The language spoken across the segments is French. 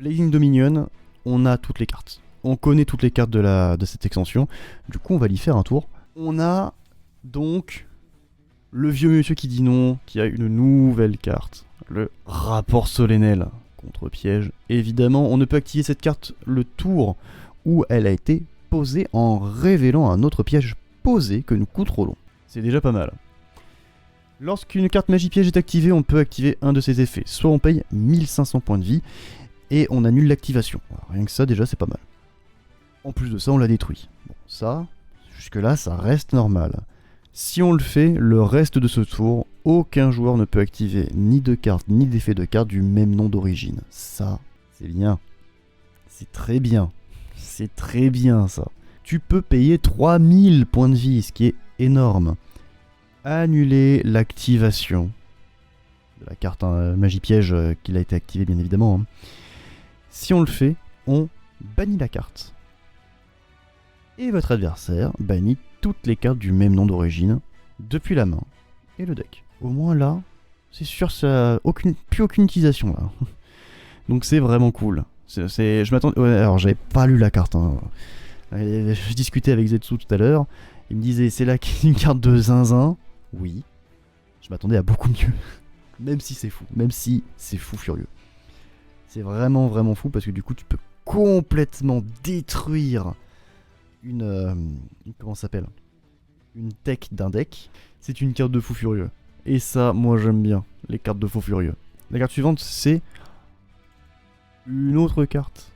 Blazing Dominion, on a toutes les cartes. On connaît toutes les cartes de cette extension. Du coup, on va y faire un tour. On a donc le vieux monsieur qui dit non, qui a une nouvelle carte. Le rapport solennel contre piège. Évidemment, on ne peut activer cette carte le tour où elle a été posée en révélant un autre piège posé que nous contrôlons. C'est déjà pas mal. Lorsqu'une carte magie piège est activée, on peut activer un de ses effets. Soit on paye 1500 points de vie et on annule l'activation. Rien que ça, déjà, c'est pas mal. En plus de ça, on la détruit. Bon, ça, jusque-là, ça reste normal. Si on le fait, le reste de ce tour, aucun joueur ne peut activer ni de carte ni d'effet de carte du même nom d'origine. Ça, c'est bien. C'est très bien. C'est très bien, ça. Tu peux payer 3000 points de vie, ce qui est énorme. Annuler l'activation de la carte magie piège qui a été activée, bien évidemment. Si on le fait, on bannit la carte. Et votre adversaire bannit toutes les cartes du même nom d'origine depuis la main et le deck. Au moins là, c'est sûr, ça plus aucune utilisation là. Donc c'est vraiment cool. Je m'attendais. Ouais, alors j'avais pas lu la carte. Je discutais avec Zetsu tout à l'heure. Il me disait c'est là une carte de zinzin. Oui. Je m'attendais à beaucoup mieux. Même si c'est fou. Même si c'est fou furieux. C'est vraiment vraiment fou parce que du coup tu peux complètement détruire comment ça s'appelle, une tech d'un deck. C'est une carte de fou furieux. Et ça, moi j'aime bien les cartes de fou furieux. La carte suivante, c'est une autre carte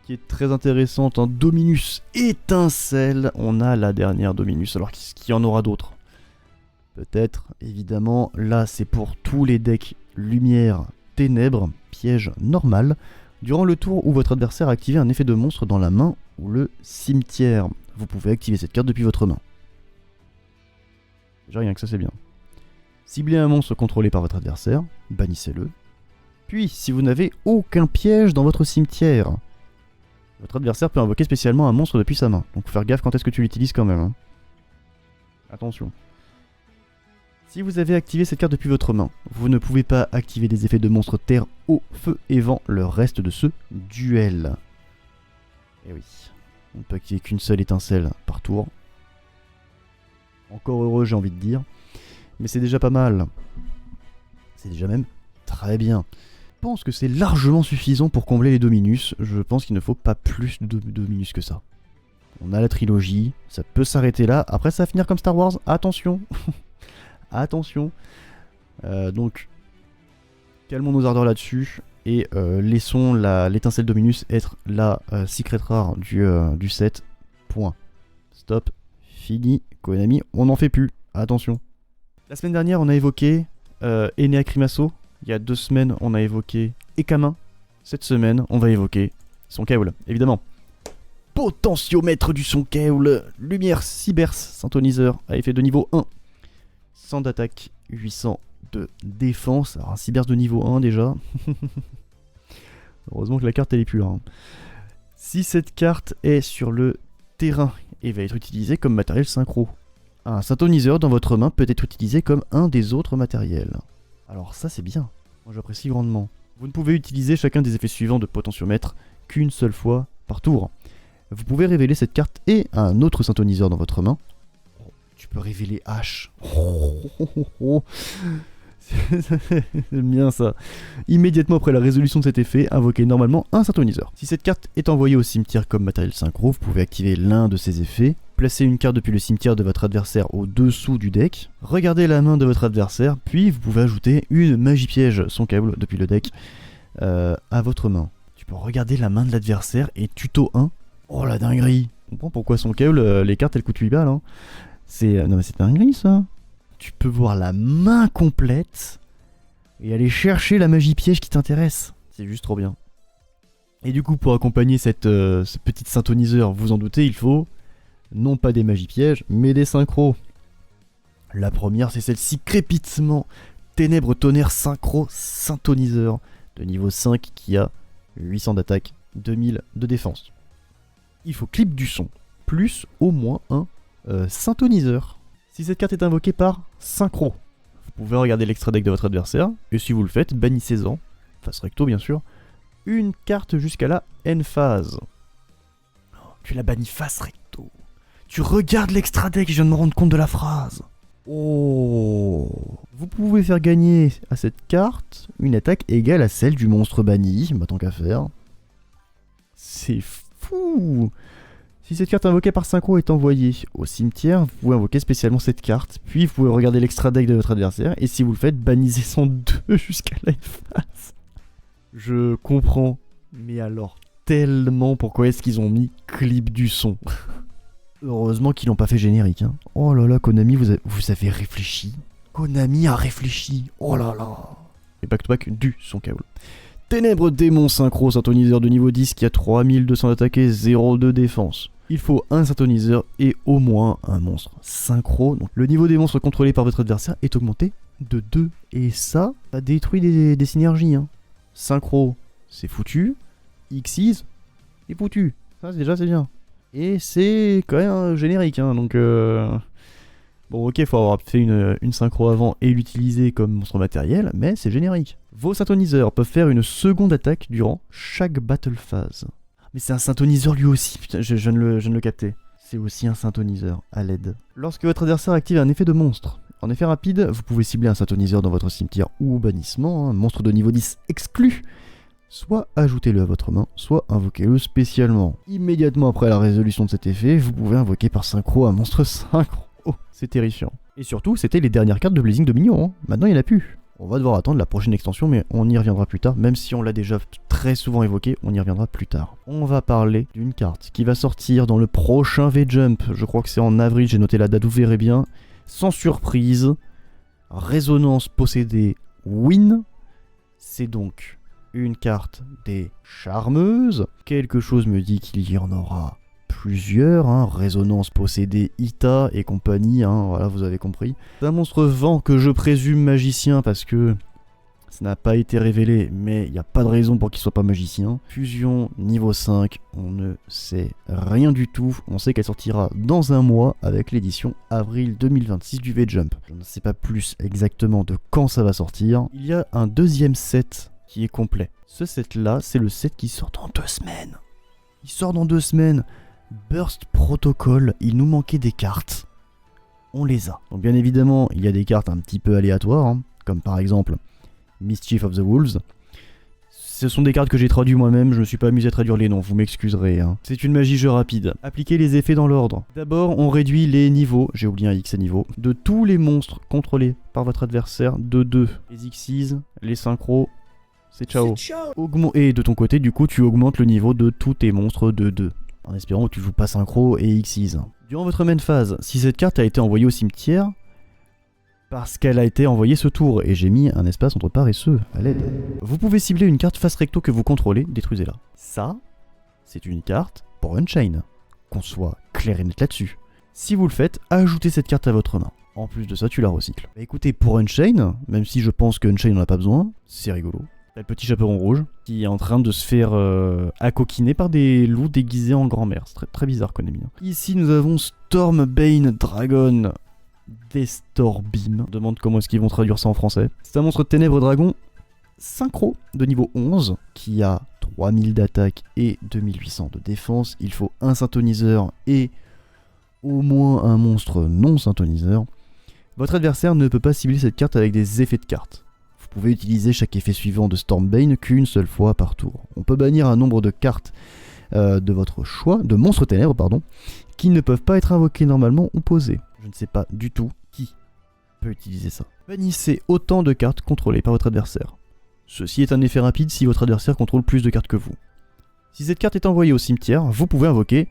qui est très intéressante, un Dominus étincelle. On a la dernière Dominus, alors qu'il y en aura d'autres. Peut-être, évidemment, là c'est pour tous les decks lumière, ténèbres, piège normal. Durant le tour où votre adversaire a activé un effet de monstre dans la main ou le cimetière, vous pouvez activer cette carte depuis votre main. Déjà rien que ça c'est bien. Ciblez un monstre contrôlé par votre adversaire, bannissez-le. Puis, si vous n'avez aucun piège dans votre cimetière, votre adversaire peut invoquer spécialement un monstre depuis sa main. Donc faut faire gaffe quand est-ce que tu l'utilises quand même. Attention. Si vous avez activé cette carte depuis votre main, vous ne pouvez pas activer des effets de monstres terre, eau, feu et vent le reste de ce duel. Et oui, on ne peut activer qu'une seule étincelle par tour. Encore heureux, j'ai envie de dire. Mais c'est déjà pas mal. C'est déjà même très bien. Je pense que c'est largement suffisant pour combler les Dominus. Je pense qu'il ne faut pas plus de Dominus que ça. On a la trilogie, ça peut s'arrêter là. Après, ça va finir comme Star Wars. Attention. Attention. Donc, calmons nos ardeurs là-dessus. Et laissons l'étincelle Dominus être la secret rare du set. Point. Stop. Fini. Konami, on n'en fait plus. Attention. La semaine dernière, on a évoqué Enea Crimasso. Il y a 2 semaines, on a évoqué Ekamin. Cette semaine, on va évoquer son Kaol, évidemment. Potentiomètre du son Kaol. Lumière Cybers, synthoniseur à effet de niveau 1. 100 d'attaque, 800 de défense. Alors un Cybers de niveau 1 déjà. Heureusement que la carte elle est plus là. Si cette carte est sur le terrain et va être utilisée comme matériel synchro, un synthoniseur dans votre main peut être utilisé comme un des autres matériels. Alors ça c'est bien, moi j'apprécie grandement. Vous ne pouvez utiliser chacun des effets suivants de potentiomètre qu'une seule fois par tour. Vous pouvez révéler cette carte et un autre synthoniseur dans votre main. Oh, tu peux révéler H. J'aime bien ça. Immédiatement après la résolution de cet effet, invoquez normalement un synthoniseur. Si cette carte est envoyée au cimetière comme matériel synchro, vous pouvez activer l'un de ces effets. Placez une carte depuis le cimetière de votre adversaire au-dessous du deck. Regardez la main de votre adversaire, puis vous pouvez ajouter une magie piège, son câble, depuis le deck, à votre main. Tu peux regarder la main de l'adversaire et tuto 1. Oh la dinguerie. On comprend pourquoi son câble, les cartes elles coûtent 8 balles. Hein. Non mais c'est dinguerie ça. Tu peux voir la main complète et aller chercher la magie piège qui t'intéresse. C'est juste trop bien. Et du coup, pour accompagner ce petit synthoniseur, vous en doutez, il faut non pas des magies pièges, mais des synchros. La première, c'est celle-ci, Crépitement, Ténèbres Tonnerre Synchro Synthoniseur, de niveau 5 qui a 800 d'attaque, 2000 de défense. Il faut clip du son, plus au moins un synthoniseur. Si cette carte est invoquée par synchro, vous pouvez regarder l'extrait deck de votre adversaire, et si vous le faites, bannissez-en, face recto bien sûr, une carte jusqu'à la end phase. Tu l'as banni face recto. Tu regardes l'extra deck, je viens de me rendre compte de la phrase. Oh. Vous pouvez faire gagner à cette carte une attaque égale à celle du monstre banni, bah tant qu'à faire. C'est fou. Si cette carte invoquée par synchro est envoyée au cimetière, vous pouvez invoquer spécialement cette carte, puis vous pouvez regarder l'extra deck de votre adversaire, et si vous le faites, bannissez son 2 jusqu'à la phase. Je comprends, mais alors tellement pourquoi est-ce qu'ils ont mis clip du son. Heureusement qu'ils l'ont pas fait générique. Hein. Oh là là, Konami, vous avez réfléchi. Konami a réfléchi. Oh là là. Et back-to-back du son KO. Ténèbres démon synchro, synthoniseur de niveau 10 qui a 3200 d'attaque et 0,2 défense. Il faut un synthoniseur et au moins un monstre synchro. Donc le niveau des monstres contrôlés par votre adversaire est augmenté de 2. Et ça détruit des synergies. Hein. Synchro, c'est foutu. Xyz, c'est foutu. Ça déjà c'est bien. Et c'est quand même un générique, hein, donc bon ok, faut avoir fait une synchro avant et l'utiliser comme monstre matériel, mais c'est générique. Vos synthoniseurs peuvent faire une seconde attaque durant chaque battle phase. Mais c'est un synthoniseur lui aussi, putain, je viens de le capter. C'est aussi un synthoniseur, à l'aide. Lorsque votre adversaire active un effet de monstre, en effet rapide, vous pouvez cibler un synthoniseur dans votre cimetière ou bannissement, un monstre de niveau 10 exclu. Soit ajoutez-le à votre main, soit invoquez-le spécialement. Immédiatement après la résolution de cet effet, vous pouvez invoquer par synchro un monstre synchro. Oh, c'est terrifiant. Et surtout, c'était les dernières cartes de Blazing Dominion. Hein. Maintenant, il n'y en a plus. On va devoir attendre la prochaine extension, mais on y reviendra plus tard. Même si on l'a déjà très souvent évoqué, on y reviendra plus tard. On va parler d'une carte qui va sortir dans le prochain V-Jump. Je crois que c'est en avril, j'ai noté la date, vous verrez bien. Sans surprise, Résonance possédée Win. C'est donc une carte des charmeuses. Quelque chose me dit qu'il y en aura plusieurs. Hein. Résonance possédée Ita et compagnie. Hein. Voilà, vous avez compris. C'est un monstre vent que je présume magicien parce que ça n'a pas été révélé, mais il n'y a pas de raison pour qu'il soit pas magicien. Fusion niveau 5, on ne sait rien du tout. On sait qu'elle sortira dans un mois avec l'édition avril 2026 du V-Jump. Je ne sais pas plus exactement de quand ça va sortir. Il y a un deuxième set qui est complet. Ce set là, c'est le set qui sort dans 2 semaines. Il sort dans 2 semaines. Burst Protocol, il nous manquait des cartes. On les a. Donc bien évidemment, il y a des cartes un petit peu aléatoires, hein, comme par exemple Mischief of the Wolves. Ce sont des cartes que j'ai traduites moi-même, je ne me suis pas amusé à traduire les noms, vous m'excuserez. Hein. C'est une magie jeu rapide. Appliquez les effets dans l'ordre. D'abord, on réduit les niveaux, j'ai oublié un X à niveau, de tous les monstres contrôlés par votre adversaire de 2. Les Xyz, les synchros, c'est ciao. Et de ton côté, du coup, tu augmentes le niveau de tous tes monstres de 2. En espérant que tu joues pas synchro et Xyz. Durant votre main phase, si cette carte a été envoyée au cimetière, parce qu'elle a été envoyée ce tour, et j'ai mis un espace entre paresseux à l'aide. Vous pouvez cibler une carte face recto que vous contrôlez, détruisez-la. Ça, c'est une carte pour Unchain. Qu'on soit clair et net là-dessus. Si vous le faites, ajoutez cette carte à votre main. En plus de ça, tu la recycles. Bah écoutez, pour Unchain, même si je pense que Unchain n'en a pas besoin, c'est rigolo. T'as le petit chaperon rouge qui est en train de se faire accoquiner par des loups déguisés en grand-mère. C'est très, très bizarre, Konami. Ici, nous avons Stormbane Dragon Destorbim. On demande comment est-ce qu'ils vont traduire ça en français. C'est un monstre de ténèbres dragon synchro de niveau 11 qui a 3000 d'attaque et 2800 de défense. Il faut un synthoniseur et au moins un monstre non synthoniseur. Votre adversaire ne peut pas cibler cette carte avec des effets de carte. Vous pouvez utiliser chaque effet suivant de Stormbane qu'une seule fois par tour. On peut bannir un nombre de cartes de votre choix, de monstres ténèbres, pardon, qui ne peuvent pas être invoqués normalement ou posés. Je ne sais pas du tout qui peut utiliser ça. Bannissez autant de cartes contrôlées par votre adversaire. Ceci est un effet rapide si votre adversaire contrôle plus de cartes que vous. Si cette carte est envoyée au cimetière, vous pouvez invoquer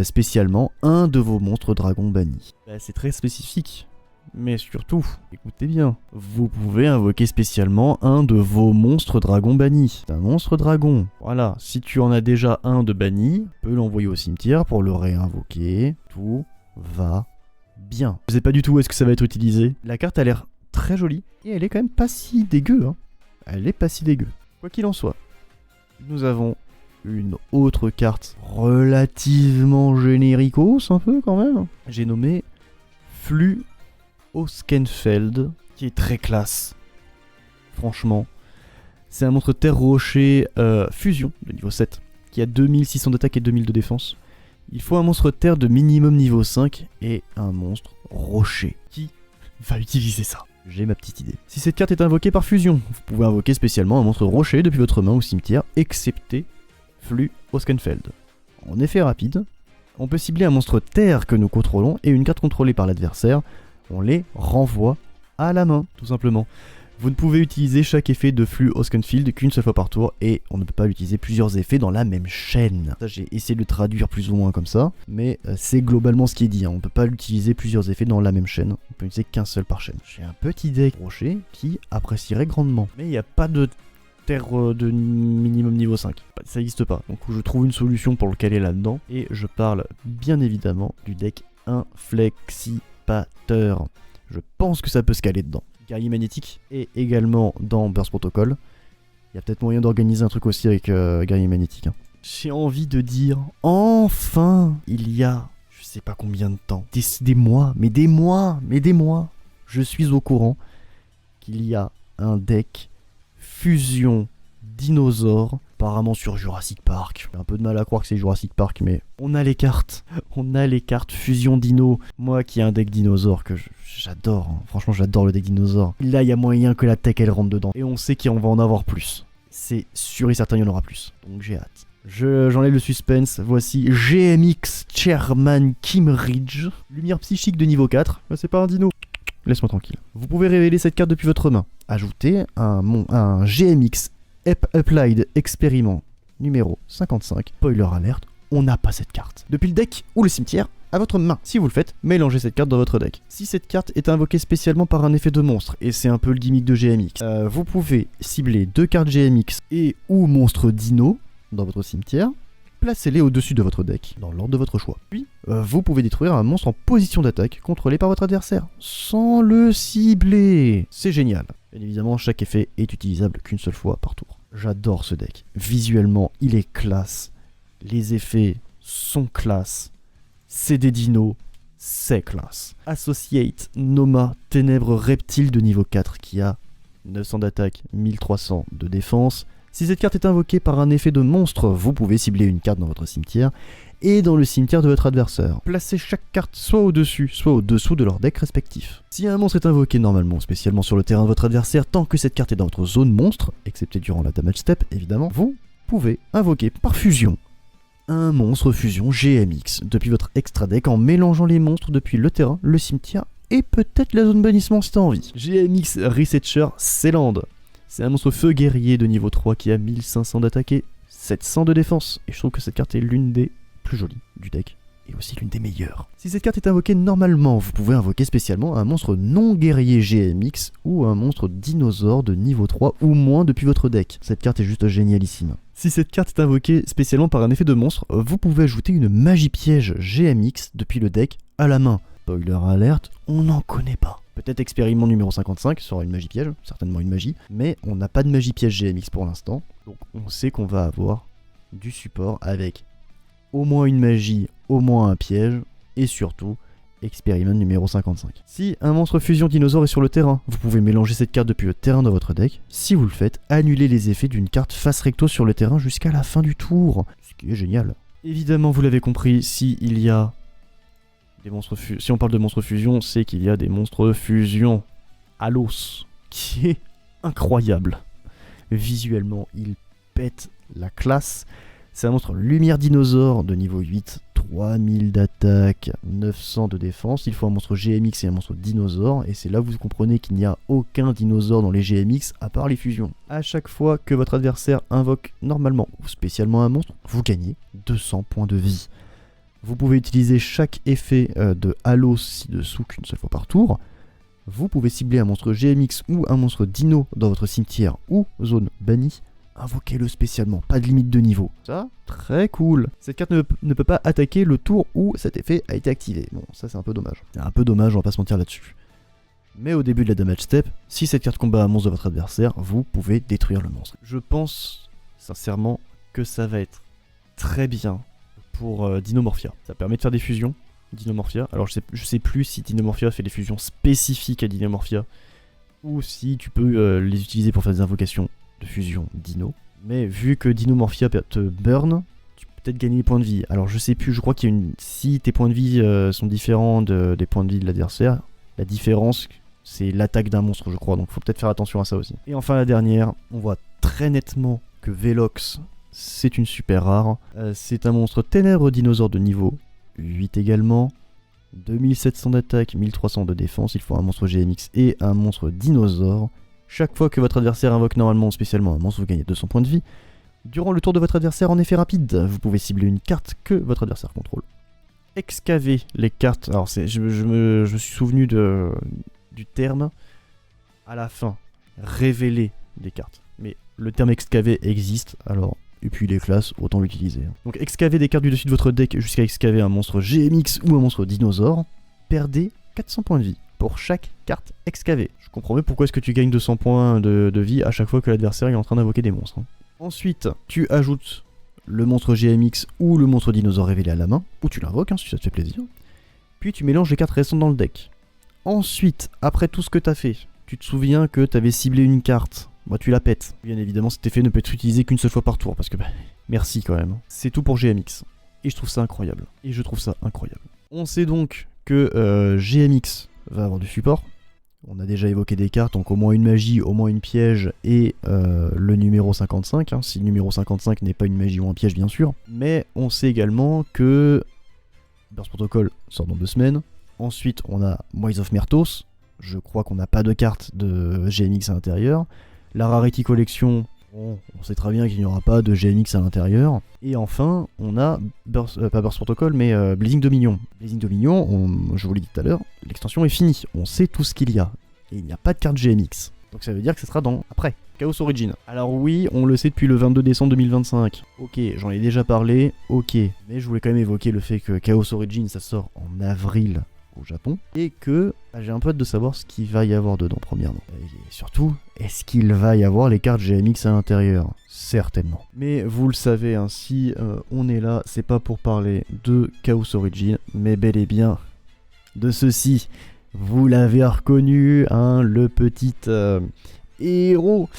spécialement un de vos monstres dragons bannis. C'est très spécifique. Mais surtout, écoutez bien, vous pouvez invoquer spécialement un de vos monstres dragons bannis. C'est un monstre dragon. Voilà, si tu en as déjà un de banni, tu peux l'envoyer au cimetière pour le réinvoquer. Tout va bien. Je sais pas du tout où est-ce que ça va être utilisé. La carte a l'air très jolie et elle est quand même pas si dégueu. Hein. Elle est pas si dégueu. Quoi qu'il en soit, nous avons une autre carte relativement généricos un peu quand même. J'ai nommé Flux Oskenfeld, qui est très classe. Franchement, C'est un monstre terre-rocher fusion de niveau 7 qui a 2600 d'attaque et 2000 de défense. Il faut un monstre terre de minimum niveau 5 et un monstre rocher. Qui va utiliser ça? J'ai ma petite idée. Si cette carte est invoquée par fusion, vous pouvez invoquer spécialement un monstre rocher depuis votre main au cimetière, excepté Flux Oskenfeld. En effet rapide, on peut cibler un monstre terre que nous contrôlons et une carte contrôlée par l'adversaire. On les renvoie à la main, tout simplement. Vous ne pouvez utiliser chaque effet de Flux Oskenfeld qu'une seule fois par tour et on ne peut pas utiliser plusieurs effets dans la même chaîne. Ça, j'ai essayé de le traduire plus ou moins comme ça, mais c'est globalement ce qui est dit. On ne peut pas utiliser plusieurs effets dans la même chaîne. On peut utiliser qu'un seul par chaîne. J'ai un petit deck rocher qui apprécierait grandement, mais il n'y a pas de terre de minimum niveau 5. Ça n'existe pas. Donc je trouve une solution pour le caler là-dedans et je parle bien évidemment du deck Inflexipateur. Je pense que ça peut se caler dedans. Guerrier magnétique et également dans Burst Protocol. Il y a peut-être moyen d'organiser un truc aussi avec Guerrier magnétique. Hein. J'ai envie de dire, enfin, il y a, je sais pas combien de temps, des mois, je suis au courant qu'il y a un deck fusion dinosaure, apparemment sur Jurassic Park. J'ai un peu de mal à croire que c'est Jurassic Park, mais on a les cartes. On a les cartes fusion dino. Moi qui ai un deck dinosaure que j'adore, hein. Franchement j'adore le deck dinosaure. Là il y a moyen que la tech elle rentre dedans. Et on sait qu'on va en avoir plus. C'est sûr et certain il y en aura plus. Donc j'ai hâte. J'enlève le suspense. Voici GMX Chairman Kimridge. Lumière psychique de niveau 4. C'est pas un dino. Laisse-moi tranquille. Vous pouvez révéler cette carte depuis votre main. Ajoutez un GMX Applied Experiment numéro 55. Spoiler alert, on n'a pas cette carte. Depuis le deck ou le cimetière, à votre main. Si vous le faites, mélangez cette carte dans votre deck. Si cette carte est invoquée spécialement par un effet de monstre, et c'est un peu le gimmick de GMX, vous pouvez cibler 2 cartes GMX et ou monstre dino dans votre cimetière. Placez-les au-dessus de votre deck, dans l'ordre de votre choix. Puis, vous pouvez détruire un monstre en position d'attaque contrôlé par votre adversaire, sans le cibler. C'est génial. Bien évidemment, chaque effet est utilisable qu'une seule fois par tour. J'adore ce deck. Visuellement, il est classe. Les effets sont classe. C'est des dinos, c'est classe. Associate Noma Ténèbres Reptile de niveau 4 qui a 900 d'attaque, 1300 de défense. Si cette carte est invoquée par un effet de monstre, vous pouvez cibler une carte dans votre cimetière et dans le cimetière de votre adversaire. Placez chaque carte soit au-dessus, soit au-dessous de leur deck respectif. Si un monstre est invoqué normalement, spécialement sur le terrain de votre adversaire, tant que cette carte est dans votre zone monstre, excepté durant la damage step évidemment, vous pouvez invoquer par fusion un monstre fusion GMX depuis votre extra deck en mélangeant les monstres depuis le terrain, le cimetière et peut-être la zone bannissement si t'as envie. GMX Researcher Sealand. C'est un monstre feu guerrier de niveau 3 qui a 1500 d'attaque et 700 de défense. Et je trouve que cette carte est l'une des plus jolies du deck. Et aussi l'une des meilleures. Si cette carte est invoquée normalement, vous pouvez invoquer spécialement un monstre non guerrier GMX ou un monstre dinosaure de niveau 3 ou moins depuis votre deck. Cette carte est juste génialissime. Si cette carte est invoquée spécialement par un effet de monstre, vous pouvez ajouter une magie piège GMX depuis le deck à la main. Spoiler alert, on n'en connaît pas. Peut-être expériment numéro 55 sera une magie piège, certainement une magie, mais on n'a pas de magie piège GMX pour l'instant, donc on sait qu'on va avoir du support avec au moins une magie, au moins un piège, et surtout expériment numéro 55. Si un monstre fusion dinosaure est sur le terrain, vous pouvez mélanger cette carte depuis le terrain de votre deck. Si vous le faites, annulez les effets d'une carte face recto sur le terrain jusqu'à la fin du tour, ce qui est génial. Évidemment, vous l'avez compris, si on parle de monstres fusion, c'est qu'il y a des monstres fusion à l'os, qui est incroyable. Visuellement, il pète la classe. C'est un monstre lumière dinosaure de niveau 8, 3000 d'attaque, 900 de défense. Il faut un monstre GMX et un monstre dinosaure, et c'est là que vous comprenez qu'il n'y a aucun dinosaure dans les GMX à part les fusions. À chaque fois que votre adversaire invoque normalement ou spécialement un monstre, vous gagnez 200 points de vie. Vous pouvez utiliser chaque effet de Halo ci-dessous qu'une seule fois par tour. Vous pouvez cibler un monstre GMX ou un monstre dino dans votre cimetière ou zone bannie. Invoquez-le spécialement, pas de limite de niveau. Ça, très cool. Cette carte ne peut pas attaquer le tour où cet effet a été activé. Bon, ça c'est un peu dommage. C'est un peu dommage, on va pas se mentir là-dessus. Mais au début de la damage step, si cette carte combat un monstre de votre adversaire, vous pouvez détruire le monstre. Je pense sincèrement que ça va être très bien pour Dinomorphia. Ça permet de faire des fusions, Dinomorphia. Alors je sais plus si Dinomorphia fait des fusions spécifiques à Dinomorphia, ou si tu peux les utiliser pour faire des invocations de fusion Dino. Mais vu que Dinomorphia te burn, tu peux peut-être gagner des points de vie. Alors je sais plus, je crois qu'il y a si tes points de vie sont différents des points de vie de l'adversaire, la différence c'est l'attaque d'un monstre je crois, donc faut peut-être faire attention à ça aussi. Et enfin la dernière, on voit très nettement que Velox c'est une super rare. C'est un monstre ténèbre dinosaure de niveau 8 également. 2700 d'attaque, 1300 de défense, il faut un monstre GMX et un monstre dinosaure. Chaque fois que votre adversaire invoque normalement ou spécialement un monstre, vous gagnez 200 points de vie. Durant le tour de votre adversaire en effet rapide, vous pouvez cibler une carte que votre adversaire contrôle. Excaver les cartes, alors je me suis souvenu du terme à la fin, révéler des cartes. Mais le terme excaver existe, alors... Et puis les classes, autant l'utiliser. Donc excaver des cartes du dessus de votre deck jusqu'à excaver un monstre GMX ou un monstre dinosaure. Perdez 400 points de vie pour chaque carte excavée. Je comprends mieux pourquoi est-ce que tu gagnes 200 points de vie à chaque fois que l'adversaire est en train d'invoquer des monstres. Ensuite, tu ajoutes le monstre GMX ou le monstre dinosaure révélé à la main, ou tu l'invoques si ça te fait plaisir. Puis tu mélanges les cartes restantes dans le deck. Ensuite, après tout ce que tu as fait, tu te souviens que tu avais ciblé une carte. Bah tu la pètes. Bien évidemment cet effet ne peut être utilisé qu'une seule fois par tour parce que merci quand même. C'est tout pour GMX. Et je trouve ça incroyable. On sait donc que GMX va avoir du support. On a déjà évoqué des cartes, donc au moins une magie, au moins une piège et le numéro 55. Si le numéro 55 n'est pas une magie ou un piège bien sûr. Mais on sait également que Burst Protocol sort dans 2 semaines. Ensuite on a Moise of Mertos. Je crois qu'on n'a pas de carte de GMX à l'intérieur. La Rarity Collection, bon, on sait très bien qu'il n'y aura pas de GMX à l'intérieur. Et enfin, on a, pas Burst Protocol, mais Blazing Dominion. Blazing Dominion, je vous l'ai dit tout à l'heure, l'extension est finie. On sait tout ce qu'il y a. Et il n'y a pas de carte GMX. Donc ça veut dire que ce sera après, Chaos Origin. Alors oui, on le sait depuis le 22 décembre 2025. Ok, j'en ai déjà parlé, ok. Mais je voulais quand même évoquer le fait que Chaos Origin, ça sort en avril au Japon, et que j'ai un peu hâte de savoir ce qu'il va y avoir dedans premièrement. Et surtout, est-ce qu'il va y avoir les cartes GMX à l'intérieur? Certainement. Mais vous le savez, si on est là, c'est pas pour parler de Chaos Origin, mais bel et bien de ceci. Vous l'avez reconnu, le petit héros.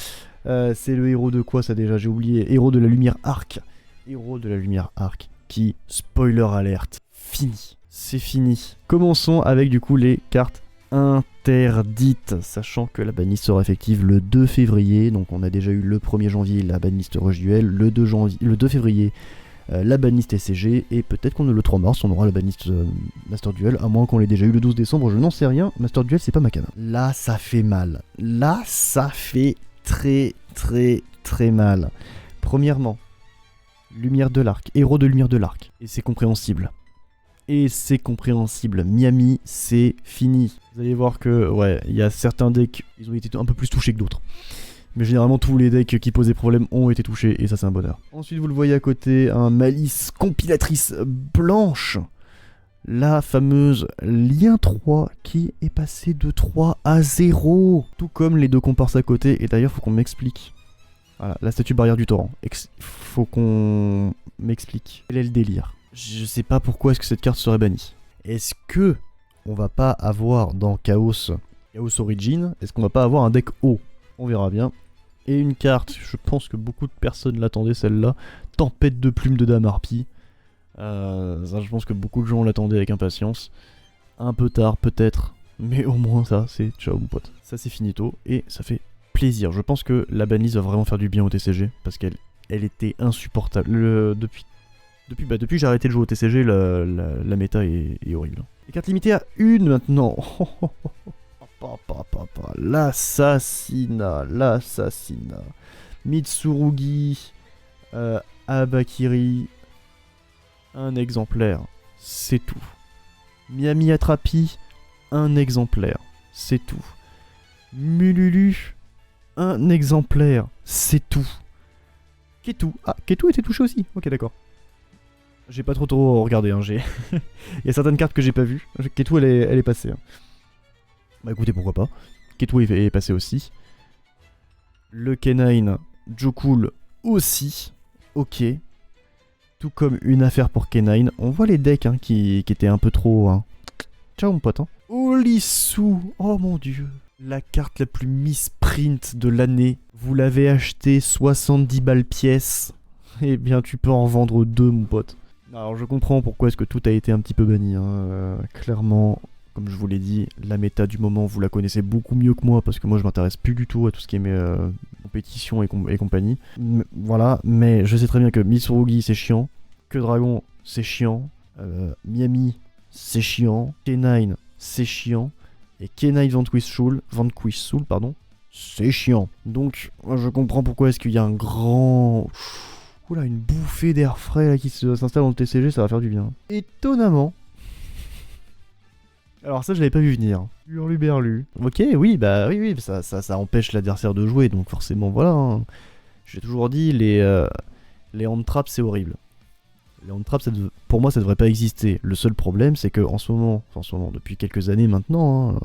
C'est le héros de quoi ça déjà? J'ai oublié. Héros de la lumière arc. Héros de la lumière arc qui, spoiler alerte, fini. C'est fini. Commençons avec du coup les cartes interdites, sachant que la banlist sera effective le 2 février, donc on a déjà eu le 1er janvier la banlist Rush Duel, le 2 février la banlist SCG, et peut-être qu'on le 3 mars on aura la banlist Master Duel, à moins qu'on l'ait déjà eu le 12 décembre, je n'en sais rien, Master Duel c'est pas ma cana. Là ça fait mal, là ça fait très mal. Premièrement, Lumière de l'Arc, héros de Lumière de l'Arc, et c'est compréhensible. Miami, c'est fini. Vous allez voir que, ouais, il y a certains decks, ils ont été un peu plus touchés que d'autres. Mais généralement, tous les decks qui posaient problème ont été touchés, et ça, c'est un bonheur. Ensuite, vous le voyez à côté, un Malice compilatrice blanche. La fameuse Lien 3 qui est passée de 3 à 0. Tout comme les deux comparses à côté, et d'ailleurs, faut qu'on m'explique. Voilà, la statue barrière du torrent. Faut qu'on m'explique. Quel est le délire? Je sais pas pourquoi est-ce que cette carte serait bannie. Est-ce que on va pas avoir dans Chaos Origin, est-ce qu'on va pas avoir un deck haut? On verra bien. Et une carte, je pense que beaucoup de personnes l'attendaient celle-là, Tempête de plumes de Dame Harpie. Ça, je pense que beaucoup de gens l'attendaient avec impatience. Un peu tard peut-être, mais au moins ça, c'est ciao mon pote. Ça c'est finito, et ça fait plaisir. Je pense que la banlist va vraiment faire du bien au TCG, parce qu'elle était insupportable. Depuis que j'ai arrêté de jouer au TCG, la méta est horrible. Les cartes limitées à 1 maintenant. L'assassinat. Mitsurugi, Abakiri, un exemplaire, c'est tout. Miami Atrapi, un exemplaire, c'est tout. Mululu, un exemplaire, c'est tout. Ketu, Ketu était touché aussi, ok d'accord. J'ai pas trop regardé, il y a certaines cartes que j'ai pas vues. Ketu elle est passée. Bah écoutez, pourquoi pas. Ketu est passé aussi. Le K9, Jokul aussi. Ok. Tout comme une affaire pour K9. On voit les decks qui étaient un peu trop... Ciao mon pote. Olisu, oh mon dieu. La carte la plus misprint de l'année. Vous l'avez acheté 70 balles pièce. Eh bien, tu peux en vendre 2, mon pote. Alors, je comprends pourquoi est-ce que tout a été un petit peu banni. Clairement, comme je vous l'ai dit, la méta du moment, vous la connaissez beaucoup mieux que moi, parce que moi, je m'intéresse plus du tout à tout ce qui est compétition et compagnie. Voilà, mais je sais très bien que Mitsurugi, c'est chiant. Que Dragon, c'est chiant. Miami, c'est chiant. K9, c'est chiant. Et K9 Vanquish Soul, pardon, c'est chiant. Donc, moi, je comprends pourquoi est-ce qu'il y a un grand... Oula, une bouffée d'air frais là, qui s'installe dans le TCG, ça va faire du bien. Étonnamment. Alors ça, je l'avais pas vu venir. Hurluberlu. Ok, oui, bah oui, ça empêche l'adversaire de jouer, donc forcément, voilà. Hein. J'ai toujours dit, les hand traps, c'est horrible. Les hand traps, pour moi, ça devrait pas exister. Le seul problème, c'est que en ce moment, depuis quelques années maintenant, hein,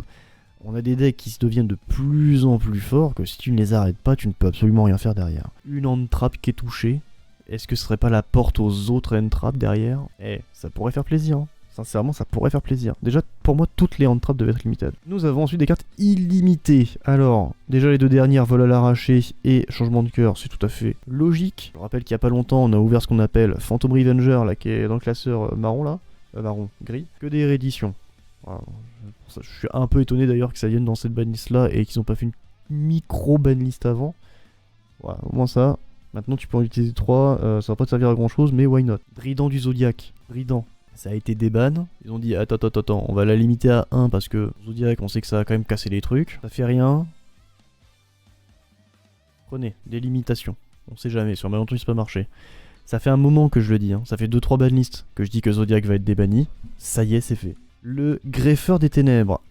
on a des decks qui se deviennent de plus en plus forts, que si tu ne les arrêtes pas, tu ne peux absolument rien faire derrière. Une hand trap qui est touchée, est-ce que ce serait pas la porte aux autres hand traps derrière? Ça pourrait faire plaisir. Hein. Sincèrement, ça pourrait faire plaisir. Déjà, pour moi, toutes les hand traps devaient être limitées. Nous avons ensuite des cartes illimitées. Alors, déjà les deux dernières, vol à l'arraché et changement de cœur, c'est tout à fait logique. Je rappelle qu'il y a pas longtemps, on a ouvert ce qu'on appelle Phantom Revenger, là, qui est dans le classeur marron, là. Marron, gris. Que des rééditions. Voilà. Je suis un peu étonné d'ailleurs que ça vienne dans cette banlist là et qu'ils n'ont pas fait une micro banlist avant. Voilà, au moins ça. Maintenant tu peux en utiliser 3, ça va pas te servir à grand chose, mais why not? Drident du Zodiac. Drident, ça a été déban. Ils ont dit attends, on va la limiter à 1 parce que Zodiac, on sait que ça va quand même casser les trucs. Ça fait rien. Prenez, des limitations. On sait jamais, sur malentendu c'est pas marché. Ça fait un moment que je le dis, hein. Ça fait 2-3 banlists que je dis que Zodiac va être débanni. Ça y est, c'est fait. Le Greffeur des Ténèbres.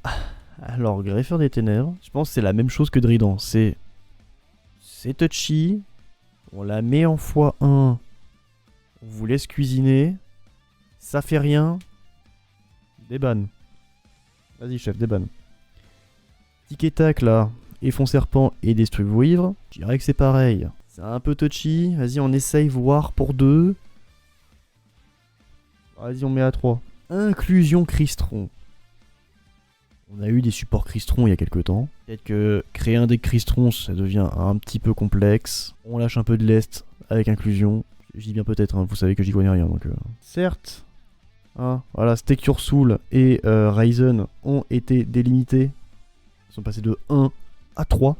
Alors, Greffeur des Ténèbres, je pense que c'est la même chose que Drident. C'est touchy. On la met en x1. On vous laisse cuisiner. Ça fait rien. Déban. Vas-y, chef, déban. Tic et tac, là. Effon serpent et destruct vouivre. Je dirais que c'est pareil. C'est un peu touchy. Vas-y, on essaye voir pour 2. Vas-y, on met à 3. Inclusion Crystron. On a eu des supports Crystron il y a quelques temps. Peut-être que créer un deck Crystron, ça devient un petit peu complexe. On lâche un peu de lest avec inclusion. Je dis bien peut-être, hein, vous savez que j'y connais rien. Donc, certes, hein, voilà, Stake Your Soul et Ryzen ont été délimités. Ils sont passés de 1 à 3.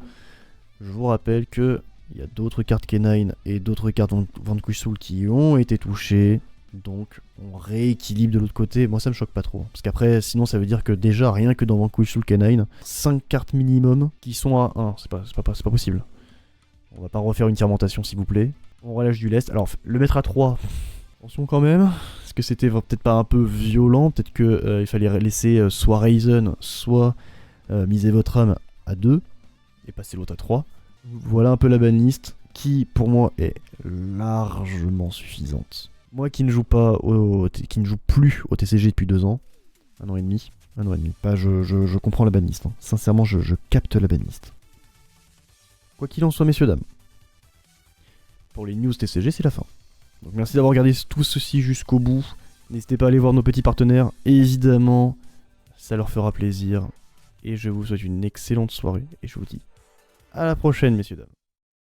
Je vous rappelle que il y a d'autres cartes K9 et d'autres cartes Vanquish Soul qui ont été touchées. Donc on rééquilibre de l'autre côté. Moi ça me choque pas trop. Parce qu'après sinon ça veut dire que déjà rien que dans Vanquish Soul K9, 5 cartes minimum qui sont à 1. C'est pas possible. On va pas refaire une fermentation s'il vous plaît. On relâche du lest. Alors le mettre à 3. Attention quand même. Est-ce que c'était peut-être pas un peu violent? Peut-être que il fallait laisser soit Ryzen, soit miser votre âme à 2. Et passer l'autre à 3. Voilà un peu la banlist qui pour moi est largement suffisante. Moi qui ne joue plus au TCG depuis 2 ans, 1 an et demi, Bah, je comprends la banlist. Hein. Sincèrement, je capte la banlist. Quoi qu'il en soit, messieurs, dames. Pour les news TCG, c'est la fin. Donc merci d'avoir regardé tout ceci jusqu'au bout. N'hésitez pas à aller voir nos petits partenaires. Évidemment, ça leur fera plaisir. Et je vous souhaite une excellente soirée. Et je vous dis à la prochaine, messieurs, dames.